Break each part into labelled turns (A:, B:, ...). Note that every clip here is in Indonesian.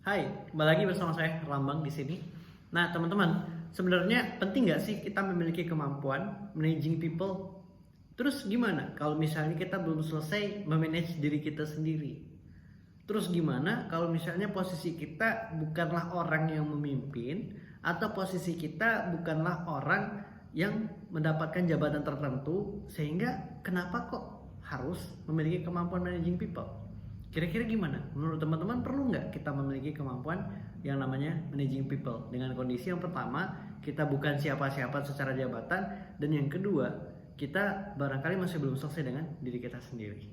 A: Hai, kembali lagi bersama saya Rambang di sini. Nah, teman-teman, sebenarnya penting nggak sih kita memiliki kemampuan managing people? Terus gimana kalau misalnya kita belum selesai memanage diri kita sendiri? Terus gimana kalau misalnya posisi kita bukanlah orang yang memimpin atau posisi kita bukanlah orang yang mendapatkan jabatan tertentu sehingga kenapa kok harus memiliki kemampuan managing people? Kira-kira gimana? Menurut teman-teman perlu nggak kita memiliki kemampuan yang namanya managing people? Dengan kondisi yang pertama, kita bukan siapa-siapa secara jabatan, dan yang kedua, kita barangkali masih belum selesai dengan diri kita sendiri.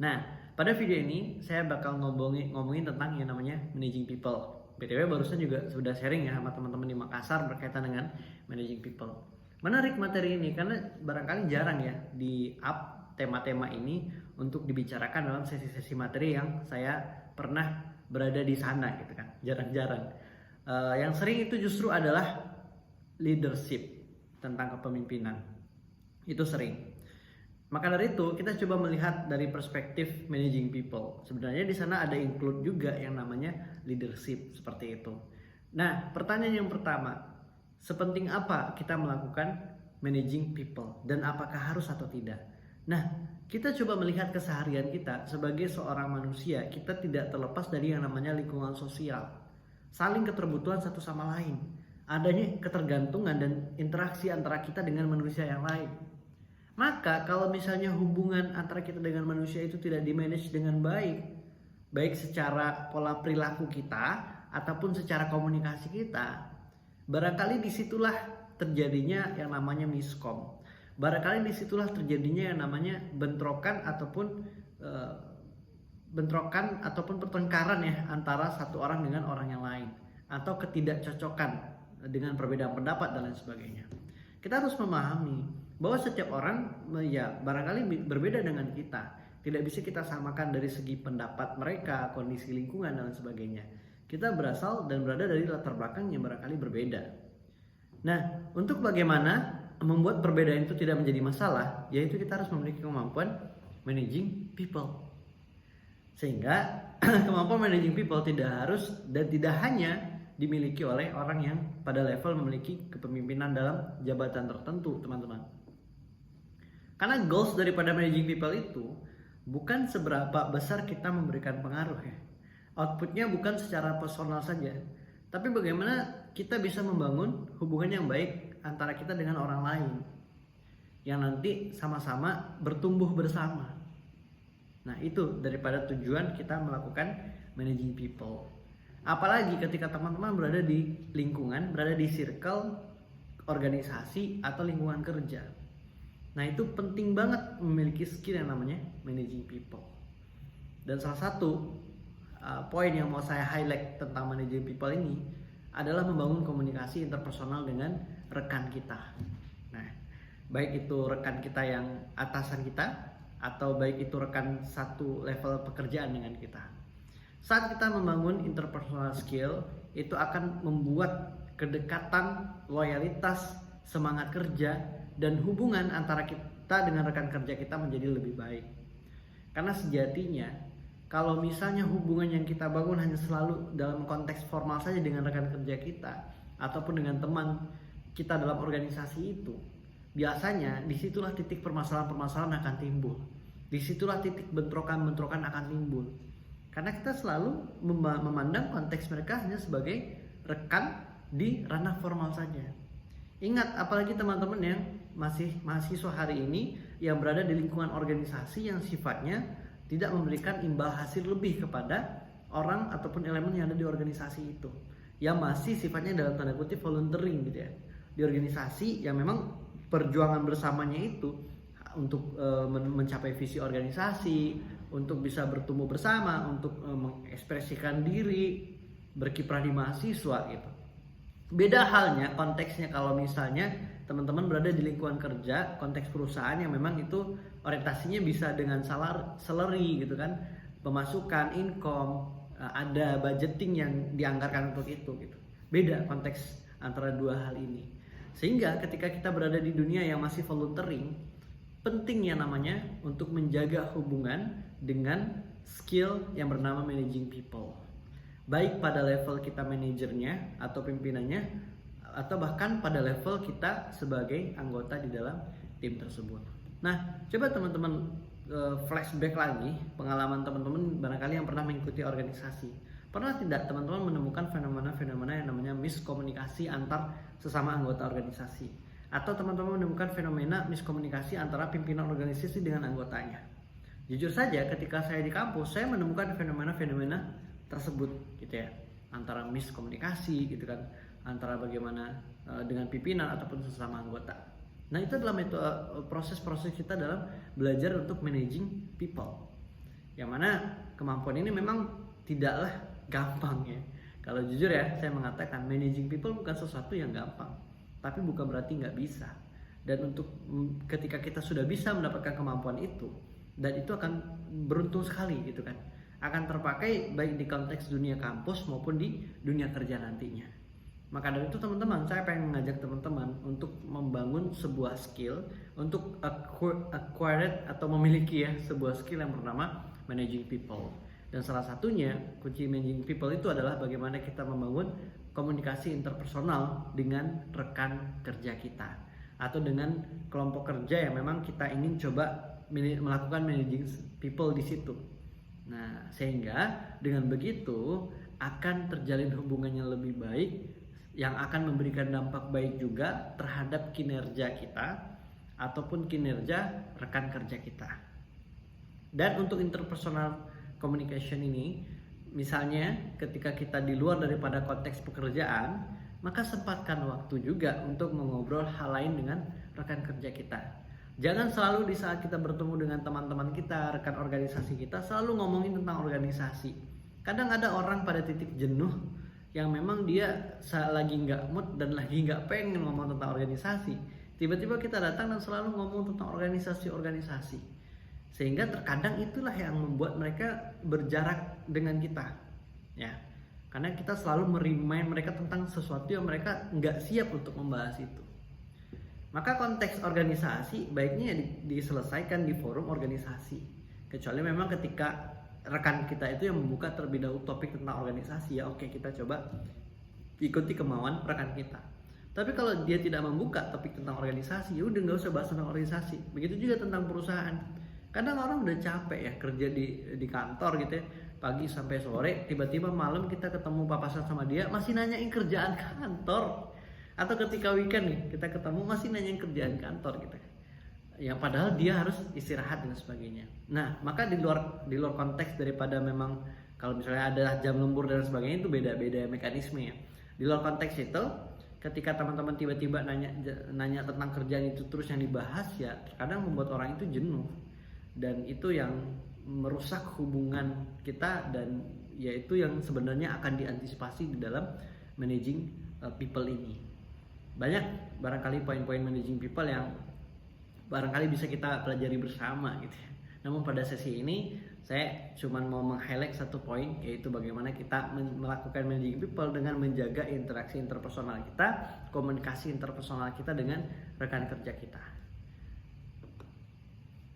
A: Nah, pada video ini saya bakal ngomongin tentang yang namanya managing people. BTW barusan juga sudah sharing ya sama teman-teman di Makassar berkaitan dengan managing people. Menarik materi ini karena barangkali jarang ya di up tema-tema ini untuk dibicarakan dalam sesi-sesi materi yang saya pernah berada di sana gitu kan. Jarang-jarang. Yang sering itu justru adalah leadership, tentang kepemimpinan. Itu sering. Maka dari itu kita coba melihat dari perspektif managing people. Sebenarnya di sana ada include juga yang namanya leadership seperti itu. Nah, pertanyaan yang pertama, sepenting apa kita melakukan managing people dan apakah harus atau tidak? Nah, kita coba melihat keseharian kita sebagai seorang manusia. Kita tidak terlepas dari yang namanya lingkungan sosial. Saling keterbutuhan satu sama lain. Adanya ketergantungan dan interaksi antara kita dengan manusia yang lain. Maka kalau misalnya hubungan antara kita dengan manusia itu tidak dimanage dengan baik, baik secara pola perilaku kita ataupun secara komunikasi kita, barangkali disitulah terjadinya yang namanya miskom. Barangkali disitulah terjadinya yang namanya bentrokan ataupun pertengkaran ya antara satu orang dengan orang yang lain, atau ketidakcocokan dengan perbedaan pendapat dan lain sebagainya. Kita harus memahami bahwa setiap orang ya barangkali berbeda dengan kita. Tidak bisa kita samakan dari segi pendapat mereka, kondisi lingkungan dan lain sebagainya. Kita berasal dan berada dari latar belakang yang barangkali berbeda. Nah, untuk bagaimana membuat perbedaan itu tidak menjadi masalah, yaitu kita harus memiliki kemampuan managing people. Sehingga kemampuan managing people tidak harus dan tidak hanya dimiliki oleh orang yang pada level memiliki kepemimpinan dalam jabatan tertentu, teman-teman. Karena goals daripada managing people itu bukan seberapa besar kita memberikan pengaruh ya. Outputnya bukan secara personal saja, tapi bagaimana kita bisa membangun hubungan yang baik antara kita dengan orang lain yang nanti sama-sama bertumbuh bersama. Nah, itu daripada tujuan kita melakukan managing people. Apalagi ketika teman-teman berada di lingkungan, berada di circle organisasi atau lingkungan kerja. Nah, itu penting banget memiliki skill yang namanya managing people. Dan salah satu poin yang mau saya highlight tentang managing people ini adalah membangun komunikasi interpersonal dengan rekan kita. Nah, baik itu rekan kita yang atasan kita atau baik itu rekan satu level pekerjaan dengan kita. Saat kita membangun interpersonal skill, itu akan membuat kedekatan, loyalitas, semangat kerja, dan hubungan antara kita dengan rekan kerja kita menjadi lebih baik. Karena sejatinya, kalau misalnya hubungan yang kita bangun hanya selalu dalam konteks formal saja dengan rekan kerja kita, ataupun dengan teman kita dalam organisasi itu, biasanya disitulah titik permasalahan-permasalahan akan timbul. Disitulah titik bentrokan-bentrokan akan timbul. Karena kita selalu memandang konteks mereka hanya sebagai rekan di ranah formal saja. Ingat, apalagi teman-teman yang masih mahasiswa hari ini yang berada di lingkungan organisasi yang sifatnya tidak memberikan imbal hasil lebih kepada orang ataupun elemen yang ada di organisasi itu, yang masih sifatnya dalam tanda kutip volunteering gitu ya, di organisasi yang memang perjuangan bersamanya itu untuk mencapai visi organisasi, untuk bisa bertumbuh bersama, untuk mengekspresikan diri, berkiprah di mahasiswa gitu. Beda halnya konteksnya kalau misalnya teman-teman berada di lingkungan kerja, konteks perusahaan yang memang itu orientasinya bisa dengan salary gitu kan, pemasukan, income, ada budgeting yang dianggarkan untuk itu gitu. Beda konteks antara dua hal ini. Sehingga ketika kita berada di dunia yang masih volunteering, pentingnya namanya untuk menjaga hubungan dengan skill yang bernama managing people. baik pada level kita manajernya atau pimpinannya, atau bahkan pada level kita sebagai anggota di dalam tim tersebut. Nah, coba teman-teman flashback lagi pengalaman teman-teman barangkali yang pernah mengikuti organisasi. Pernah tidak teman-teman menemukan fenomena-fenomena yang namanya miskomunikasi antar sesama anggota organisasi? Atau teman-teman menemukan fenomena miskomunikasi antara pimpinan organisasi dengan anggotanya? Jujur saja ketika saya di kampus, saya menemukan fenomena-fenomena tersebut gitu ya, antara miskomunikasi gitu kan, antara bagaimana dengan pimpinan ataupun sesama anggota. Nah, itu adalah proses-proses kita dalam belajar untuk managing people, yang mana kemampuan ini memang tidaklah gampang ya. Kalau jujur ya, saya mengatakan managing people bukan sesuatu yang gampang, tapi bukan berarti nggak bisa. Dan untuk ketika kita sudah bisa mendapatkan kemampuan itu, dan itu akan beruntung sekali gitu kan, akan terpakai baik di konteks dunia kampus maupun di dunia kerja nantinya. Maka dari itu teman-teman, saya pengen mengajak teman-teman untuk membangun sebuah skill, untuk acquire atau memiliki ya sebuah skill yang bernama managing people. Dan salah satunya kunci managing people itu adalah bagaimana kita membangun komunikasi interpersonal dengan rekan kerja kita, atau dengan kelompok kerja yang memang kita ingin coba melakukan managing people di situ. Nah, sehingga dengan begitu akan terjalin hubungan yang lebih baik, yang akan memberikan dampak baik juga terhadap kinerja kita ataupun kinerja rekan kerja kita. Dan untuk interpersonal communication ini, misalnya ketika kita di luar daripada konteks pekerjaan, maka sempatkan waktu juga untuk mengobrol hal lain dengan rekan kerja kita. Jangan selalu di saat kita bertemu dengan teman-teman kita, rekan organisasi kita, selalu ngomongin tentang organisasi. Kadang ada orang pada titik jenuh yang memang dia lagi nggak mood dan lagi nggak pengen ngomong tentang organisasi. Tiba-tiba kita datang dan selalu ngomong tentang organisasi-organisasi. Sehingga terkadang itulah yang membuat mereka berjarak dengan kita. Ya, karena kita selalu merimain mereka tentang sesuatu yang mereka nggak siap untuk membahas itu. Maka konteks organisasi baiknya diselesaikan di forum organisasi. Kecuali memang ketika rekan kita itu yang membuka terlebih dahulu topik tentang organisasi, ya oke, kita coba ikuti kemauan rekan kita. Tapi kalau dia tidak membuka topik tentang organisasi, ya udah nggak usah bahas tentang organisasi. Begitu juga tentang perusahaan. Kadang orang udah capek ya kerja di kantor gitu ya, pagi sampai sore, tiba-tiba malam kita ketemu papasan sama dia masih nanyain kerjaan kantor. Atau ketika weekend nih kita ketemu masih nanyain kerjaan kantor gitu. Yang padahal dia harus istirahat dan sebagainya. Nah, maka di luar konteks daripada memang kalau misalnya ada jam lembur dan sebagainya, itu beda mekanisme ya. Di luar konteks itu, ketika teman-teman tiba-tiba nanya tentang kerjaan itu terus yang dibahas, ya terkadang membuat orang itu jenuh, dan itu yang merusak hubungan kita, dan yaitu yang sebenarnya akan diantisipasi di dalam managing people ini. Banyak barangkali poin-poin managing people yang barangkali bisa kita pelajari bersama gitu ya. Namun pada sesi ini saya cuma mau meng-highlight satu poin, yaitu bagaimana kita melakukan managing people dengan menjaga interaksi interpersonal kita, komunikasi interpersonal kita dengan rekan kerja kita.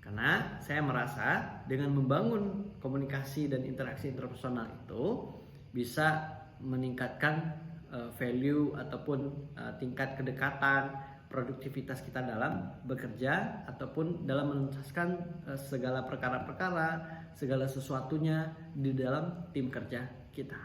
A: Karena saya merasa dengan membangun komunikasi dan interaksi interpersonal itu bisa meningkatkan value ataupun tingkat kedekatan, produktivitas kita dalam bekerja ataupun dalam menuntaskan segala perkara-perkara, segala sesuatunya di dalam tim kerja kita.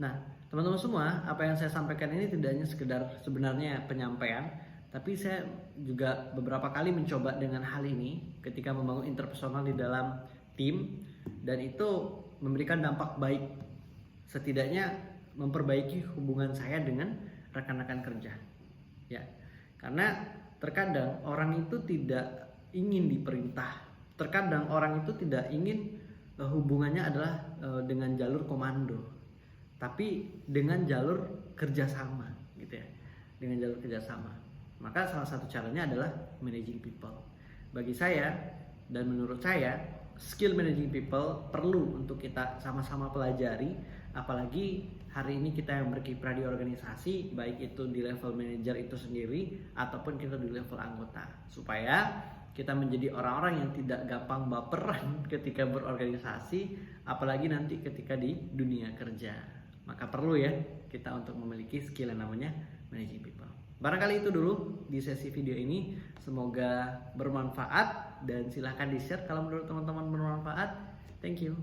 A: Nah, teman-teman semua, apa yang saya sampaikan ini tidak hanya sekedar sebenarnya penyampaian, tapi saya juga beberapa kali mencoba dengan hal ini ketika membangun interpersonal di dalam tim, dan itu memberikan dampak baik, setidaknya memperbaiki hubungan saya dengan rekan-rekan kerja. Ya. Karena terkadang orang itu tidak ingin diperintah. Terkadang orang itu tidak ingin hubungannya adalah dengan jalur komando, tapi dengan jalur kerjasama, gitu ya. Dengan jalur kerjasama. Maka salah satu caranya adalah managing people. Bagi saya dan menurut saya, skill managing people perlu untuk kita sama-sama pelajari, apalagi hari ini kita yang berkiprah di organisasi, baik itu di level manajer itu sendiri ataupun kita di level anggota, supaya kita menjadi orang-orang yang tidak gampang baperan ketika berorganisasi, apalagi nanti ketika di dunia kerja. maka perlu ya kita untuk memiliki skill yang namanya managing people. Barangkali itu dulu di sesi video ini, semoga bermanfaat dan silahkan di share kalau menurut teman-teman bermanfaat. Thank you.